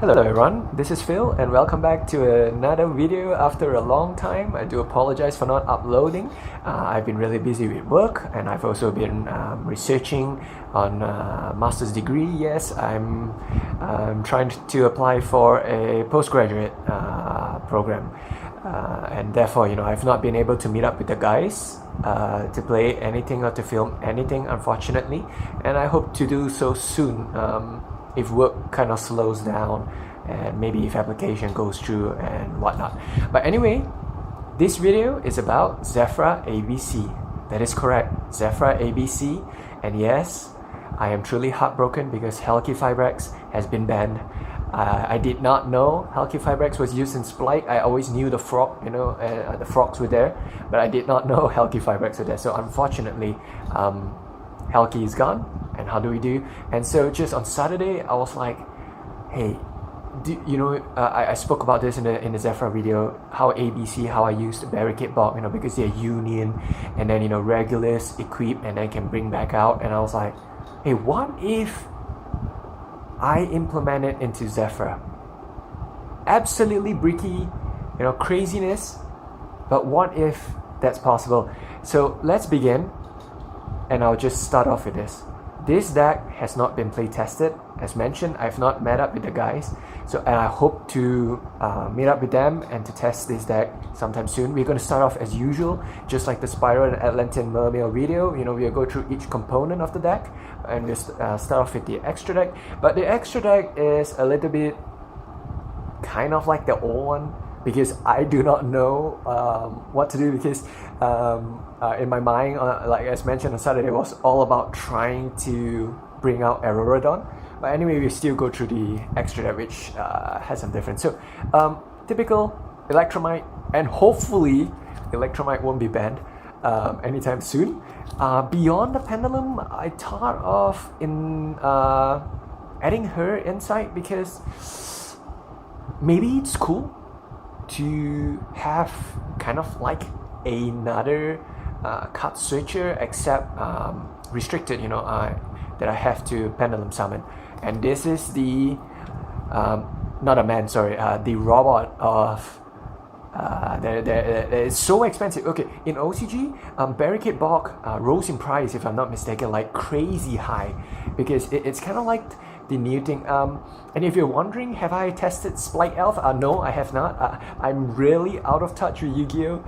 Hello everyone, this is Phil and welcome back to another video after a long time. I do apologize for not uploading. I've been really busy with work and I've also been researching on master's degree. Yes, I'm trying to apply for a postgraduate program and therefore, I've not been able to meet up with the guys to play anything or to film anything, unfortunately, and I hope to do so soon. If work kind of slows down and maybe if application goes through and whatnot. But anyway, this video is about Zefra ABC. That is correct, Zefra ABC. And yes, I am truly heartbroken because Halqifibrax has been banned. I did not know Halqifibrax was used in Splite. I always knew the frog, the frogs were there, but I did not know Halqifibrax were there. So unfortunately, Halqi is gone. And how do we do? And so just on Saturday, I was like, hey, I spoke about this in the Zefra video, how ABC, how I used Barricade Bog, because they're union, and then Regulus, equip, and then can bring back out. And I was like, hey, what if I implement it into Zefra? Absolutely bricky, craziness, but what if that's possible? So let's begin, and I'll just start off with this. This deck has not been play tested. As mentioned, I've not met up with the guys, and I hope to meet up with them and to test this deck sometime soon. We're going to start off as usual, just like the Spiral and Atlantean Mermail video. We'll go through each component of the deck, and we'll start off with the extra deck. But the extra deck is a little bit kind of like the old one, because I do not know what to do, because in my mind, like as mentioned on Saturday, it was all about trying to bring out Auroradon. But anyway, we still go through the extra deck, which has some difference. So typical Electromite, and hopefully Electromite won't be banned anytime soon. Beyond the Pendulum, I thought of adding her inside, because maybe it's cool to have kind of like another card switcher, except restricted, that I have to pendulum summon. And this is the the robot of that is so expensive. Okay, in OCG, Barricade Bog rose in price, if I'm not mistaken, like crazy high, because it's kind of like the new thing. And if you're wondering, have I tested Splite Elf? No, I have not. I'm really out of touch with Yugioh.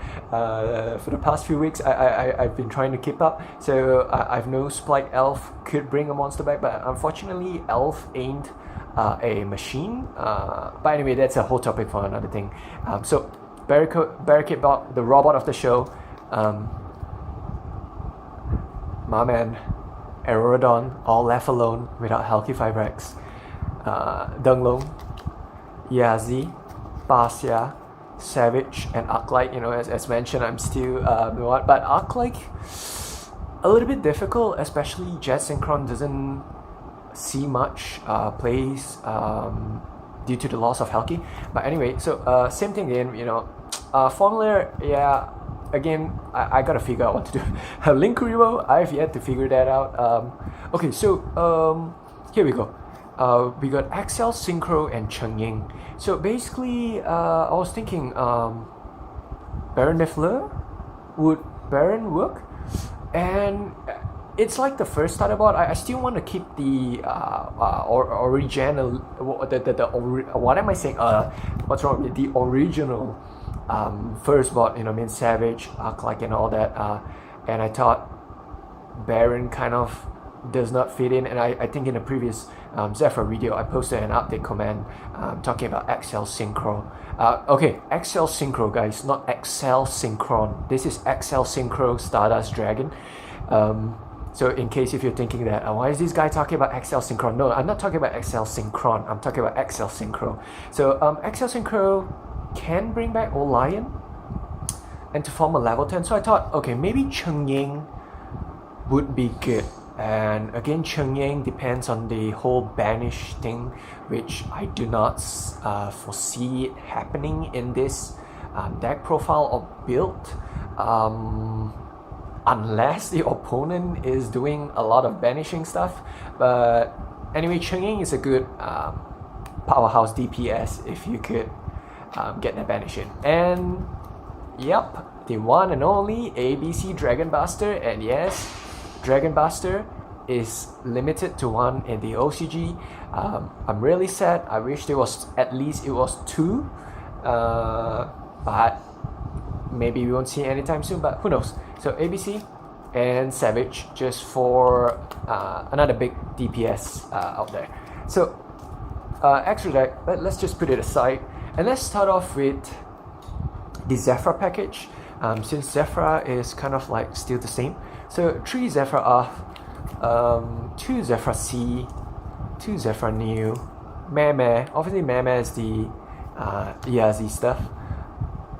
For the past few weeks, I've been trying to keep up. So I've known Splite Elf could bring a monster back, but unfortunately, Elf ain't a machine. But anyway, that's a whole topic for another thing. So Barricade Bog, the robot of the show, my man Auroradon, all left alone without Halqifibrax. Dunglong, Yazi, Pasya, Savage, and Arclight. As mentioned, I'm still but Arclight a little bit difficult, especially Jet Synchron doesn't see much plays due to the loss of Halqi. But anyway, so same thing again. Formula, yeah. Again, I gotta figure out what to do. Link Kuribo, I've yet to figure that out. Okay, so here we go. We got Excel, Synchro, and Chengying. So basically, I was thinking, Baron Nifler, would Baron work? And it's like the first starter board. I still want to keep the original. What am I saying? What's wrong with the original? First bot, Savage, Arclight, and all that, and I thought Baron kind of does not fit in. And I think in the previous Zefra video, I posted an update comment talking about Excel Synchro. Okay, Excel Synchro, guys, not Excel Synchron. This is Excel Synchro Stardust Dragon. So in case if you're thinking that, why is this guy talking about Excel Synchron? No, I'm not talking about Excel Synchron. I'm talking about Excel Synchro. So Excel Synchro can bring back Old Lion and to form a level 10. So I thought, okay, maybe Chengying would be good. And again, Chengying depends on the whole banish thing, which I do not foresee it happening in this deck profile or build, unless the opponent is doing a lot of banishing stuff. But anyway, Chengying is a good powerhouse DPS if you could get that banish in. And yep, the one and only ABC Dragon Buster. And yes, Dragon Buster is limited to one in the OCG. I'm really sad. I wish there was at least it was two, but maybe we won't see anytime soon, but who knows. So ABC and Savage just for another big DPS out there. So extra deck, let's just put it aside and let's start off with the Zefra package. Since Zefra is kind of like still the same, so 3 Zefra off, 2 Zefra C, 2 Zefra new, Meh, obviously Meh is the ERZ stuff,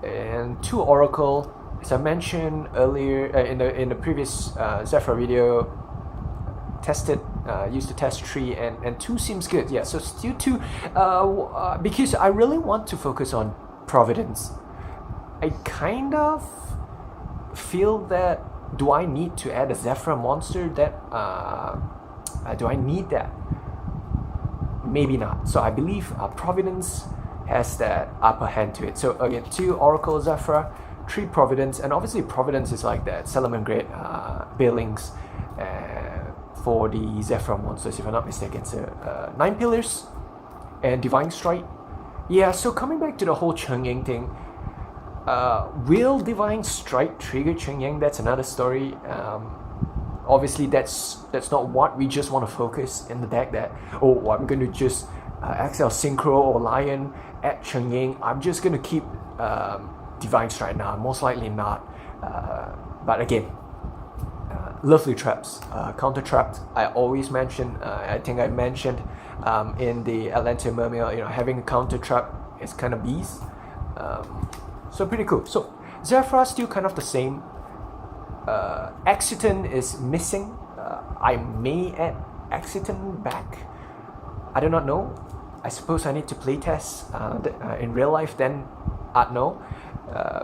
and 2 Oracle. As I mentioned earlier in the previous Zefra video, tested used to test 3 and 2 seems good. Yeah, so still 2 because I really want to focus on Providence. I kind of feel that do I need to add a Zefra monster that do I need that? Maybe not. So I believe Providence has that upper hand to it. So again, 2 Oracle Zefra, 3 Providence, and obviously Providence is like that Salamangreat Billings for the Zefra monsters, if I'm not mistaken. So 9 Pillars and Divine Strike. Yeah, so coming back to the whole Cheng-Yang thing, will Divine Strike trigger Cheng-Yang? That's another story. Obviously that's not what we just want to focus in the deck, that oh, I'm going to just XL Synchro or Lion at Cheng-Yang. I'm just going to keep Divine Strike now. Most likely not. But again, lovely traps, counter trapped. I always mention, I think I mentioned in the Atlantic Mermaid, having a counter trap is kind of beast. So pretty cool. So Zefra still kind of the same. Exiton is missing. I may add Exiton back. I do not know. I suppose I need to playtest in real life, then I'd know.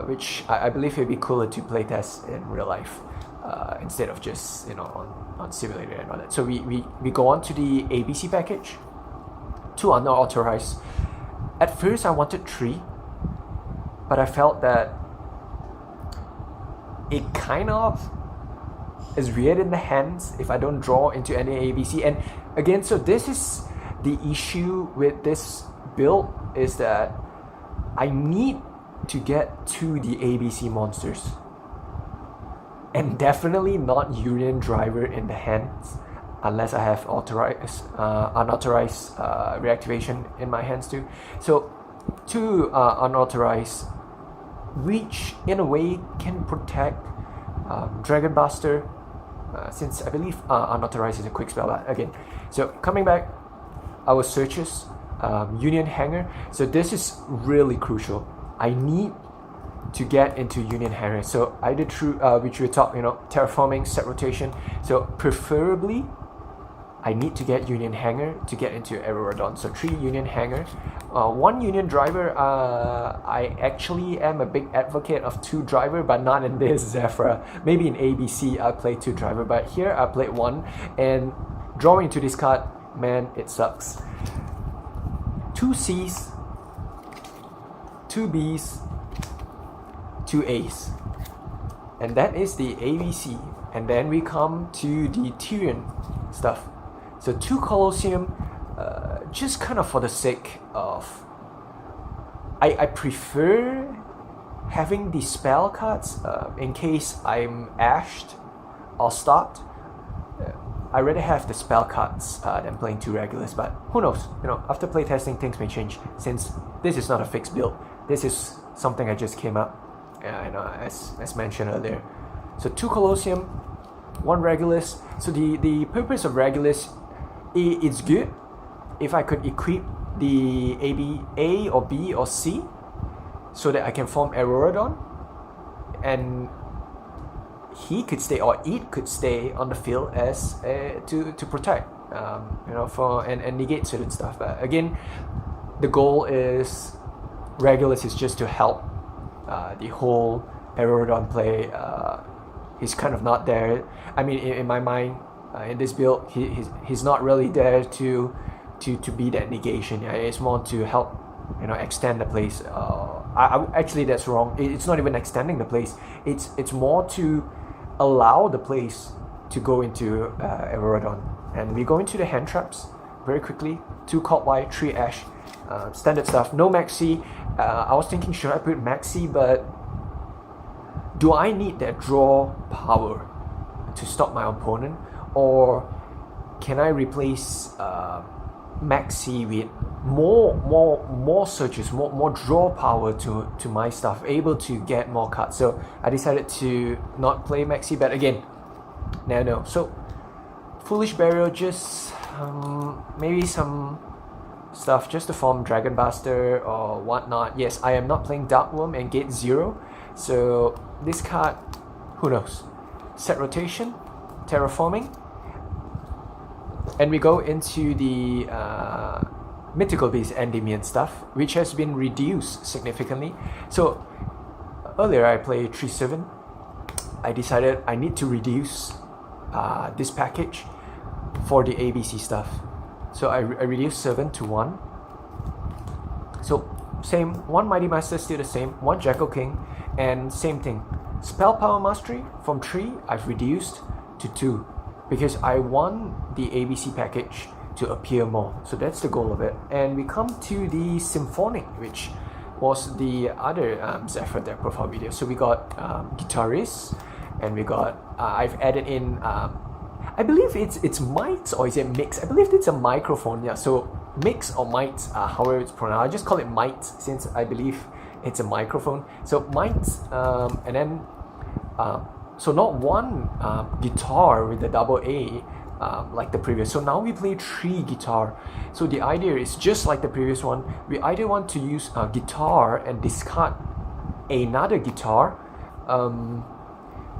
Which I believe it would be cooler to playtest in real life instead of just on simulator and all that. So we go on to the ABC package. 2 unauthorized. At first I wanted 3, but I felt that it kind of is weird in the hands if I don't draw into any ABC. And again, so this is the issue with this build, is that I need to get to the ABC monsters, and definitely not Union Driver in the hands unless I have unauthorized reactivation in my hands too. So 2 unauthorized, which in a way can protect Dragon Buster, since I believe unauthorized is a quick spell. But again, so coming back, our searches, Union Hanger. So this is really crucial. I need to get into Union Hanger. So either through which we talk, terraforming, set rotation. So preferably, I need to get Union Hanger to get into Auroradon. So 3 Union Hanger, 1 Union Driver. I actually am a big advocate of 2 Driver, but not in this Zefra. Maybe in ABC I'll play 2 Driver, but here I played 1, and drawing to this card, man, it sucks. 2 C's, 2 B's, 2 A's, and that is the ABC. And then we come to the Tyrion stuff. So 2 Colosseum, just kind of for the sake of, I prefer having the spell cards in case I'm ashed or start. I rather have the spell cards than playing 2 regulars, but who knows? After playtesting, things may change, since this is not a fixed build. This is something I just came up, as mentioned earlier. So 2 Colosseum, 1 Regulus. So the purpose of Regulus, it's good if I could equip the A or B or C, so that I can form Auroradon, and he could stay, or it could stay on the field as to protect, for and negate certain stuff. But again, the goal is Regulus is just to help the whole Auroradon play. He's kind of not there. I mean, in my mind, in this build, he's not really there to to be that negation. Yeah, it's more to help, extend the place. Actually, that's wrong. It's not even extending the place. It's more to allow the place to go into Auroradon. And we go into the hand traps very quickly. 2 Copwai, 3 Ash, standard stuff. No Maxi. I was thinking, should I put Maxi? But do I need that draw power to stop my opponent, or can I replace Maxi with more searches, more draw power to my stuff, able to get more cards? So I decided to not play Maxi, but again, no. So Foolish Burial, just maybe some stuff just to form Dragon Buster or whatnot. Yes, I am not playing Dark Worm and Gate 0, so this card, who knows? Set Rotation, Terraforming, and we go into the Mythical Beast Endymion stuff, which has been reduced significantly. So earlier I played 3-7. I decided I need to reduce this package for the ABC stuff. So I reduced 7 to 1. So same, 1 Mighty Master still the same, 1 Jackal King, and same thing. Spell Power Mastery from 3 I've reduced to 2 because I want the ABC package to appear more. So that's the goal of it. And we come to the Symphonic, which was the other Zefra deck profile video. So we got Guitarist, and we got I've added in I believe it's mites, or is it mix? I believe it's a microphone. Yeah, so mix or mites, however it's pronounced. I just call it mites since I believe it's a microphone. So mites, and then so not one guitar with the double A like the previous. So now we play 3 guitar. So the idea is just like the previous one. We either want to use a guitar and discard another guitar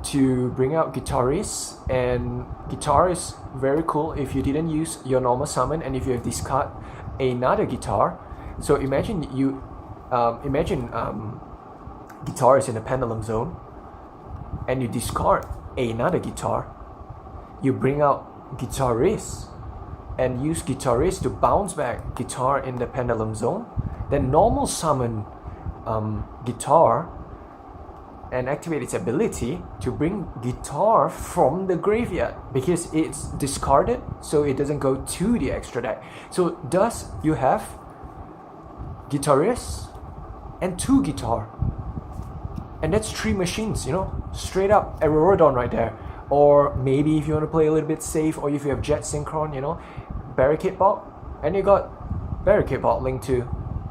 to bring out Guitarist, and Guitar is very cool if you didn't use your normal summon and if you have discard another guitar. So imagine Guitar is in the Pendulum Zone and you discard another guitar, you bring out Guitarist and use Guitarist to bounce back guitar in the Pendulum Zone, then normal summon Guitar and activate its ability to bring guitar from the graveyard because it's discarded, so it doesn't go to the extra deck. So thus you have Guitarist and 2 guitar, and that's 3 machines, straight up Auroradon right there. Or maybe if you want to play a little bit safe, or if you have Jet Synchron, Barricade Bot, and you got Barricade Bot linked to,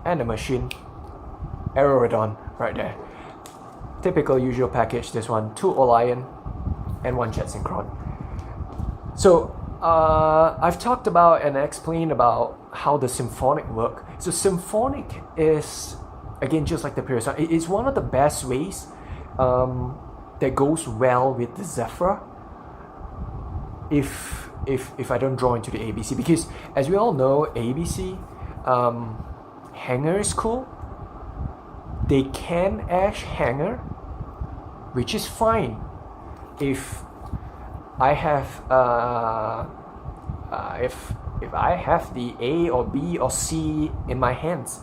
and a machine, Auroradon right there. Typical Yugioh package, this one, 2 Olion and 1 Jet Synchron. So I've talked about and explained about how the Symphonic work. So Symphonic is, again, just like the previous one, it's one of the best ways that goes well with the Zefra if I don't draw into the ABC, because as we all know, ABC Hanger is cool. They can Ash Hanger, which is fine if I have if I have the A or B or C in my hands.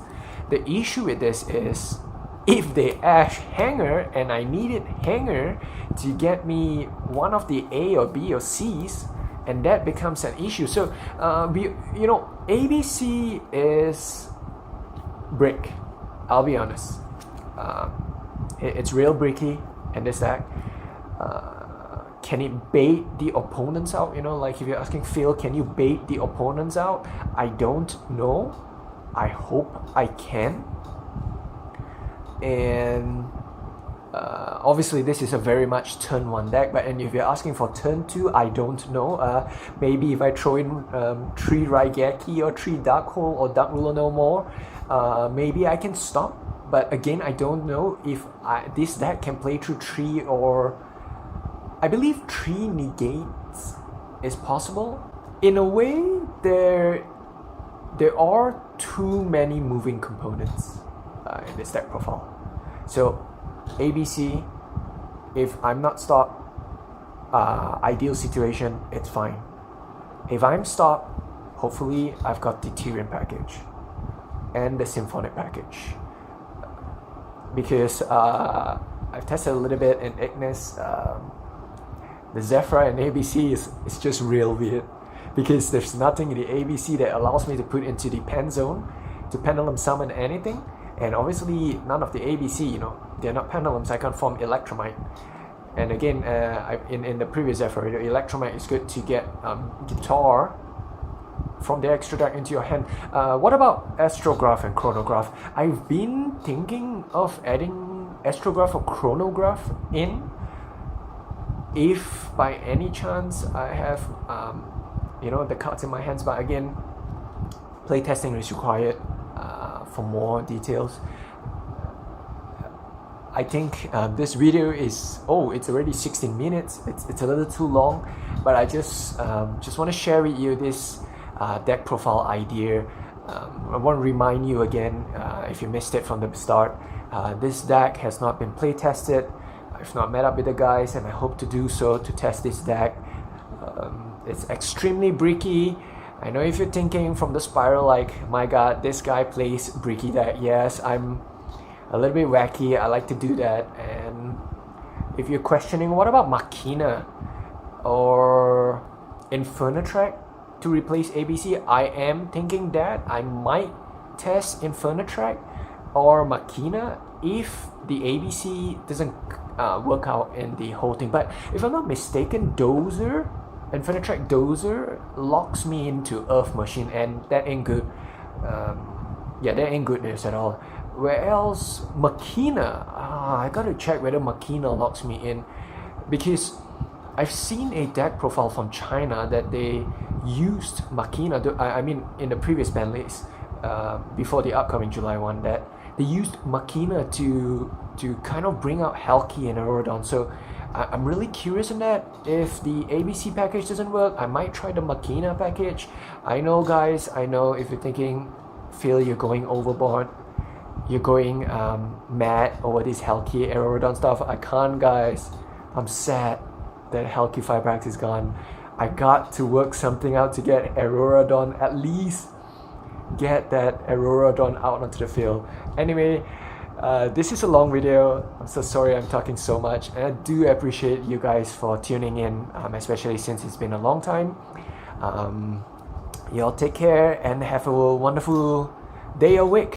The issue with this is if they Ash Hanger and I needed Hanger to get me one of the A or B or C's, and that becomes an issue. So ABC is brick, I'll be honest. It's real bricky, and this deck, can it bait the opponents out? Like if you're asking Phil, can you bait the opponents out? I don't know. I hope I can. And obviously this is a very much turn 1 deck, but if you're asking for turn 2, I don't know. Maybe if I throw in 3 Raigeki or 3 Dark Hole or Dark Ruler no more, maybe I can stop. But again, I don't know if this deck can play through 3, or I believe 3 negates is possible. In a way, there are too many moving components in this deck profile. So ABC, if I'm not stopped, ideal situation, it's fine. If I'm stopped, hopefully I've got the Tyrian package and the Symphonic package, because I've tested a little bit in Ignis. The Zefra and ABC is just real weird, because there's nothing in the ABC that allows me to put into the pen zone to pendulum summon anything, and obviously none of the ABC, you know, they're not pendulums. I can't form Electromite. And again, in the previous Zefra, the Electromite is good to get Guitar from the extra deck into your hand. What about Astrograph and Chronograph? I've been thinking of adding Astrograph or Chronograph in, if by any chance I have you know, the cards in my hands, but again, playtesting is required for more details. I think this video is, it's already 16 minutes. It's a little too long, but I just want to share with you this deck profile idea. I want to remind you again, if you missed it from the start, this deck has not been play tested. I've not met up with the guys, and I hope to do so to test this deck. It's extremely bricky. I know if you're thinking from the spiral like, my god, this guy plays bricky deck. Yes, I'm a little bit wacky. I like to do that. And if you're questioning, what about Machina or Infernatrack to replace ABC? I am thinking that I might test Infernatrack or Machina if the ABC doesn't work out in the whole thing. But if I'm not mistaken, Dozer, Infernatrack Dozer locks me into Earth Machine, and that ain't good. Yeah, that ain't good news at all. Where else? Machina. I gotta check whether Machina locks me in, because I've seen a deck profile from China that they used Machina. I mean, in the previous ban list, before the upcoming July one, that they used Machina to kind of bring out Halqi and Auroradon. So I'm really curious on that. If the ABC package doesn't work, I might try the Machina package. I know, guys, I know if you're thinking, Phil, you're going overboard, you're going mad over this Halqi Auroradon stuff. I can't, guys. I'm sad that Halqifibrax is gone. I got to work something out to get Auroradon, at least get that Auroradon out onto the field. Anyway, this is a long video. I'm so sorry I'm talking so much, and I do appreciate you guys for tuning in, especially since it's been a long time. Y'all take care and have a wonderful day or week.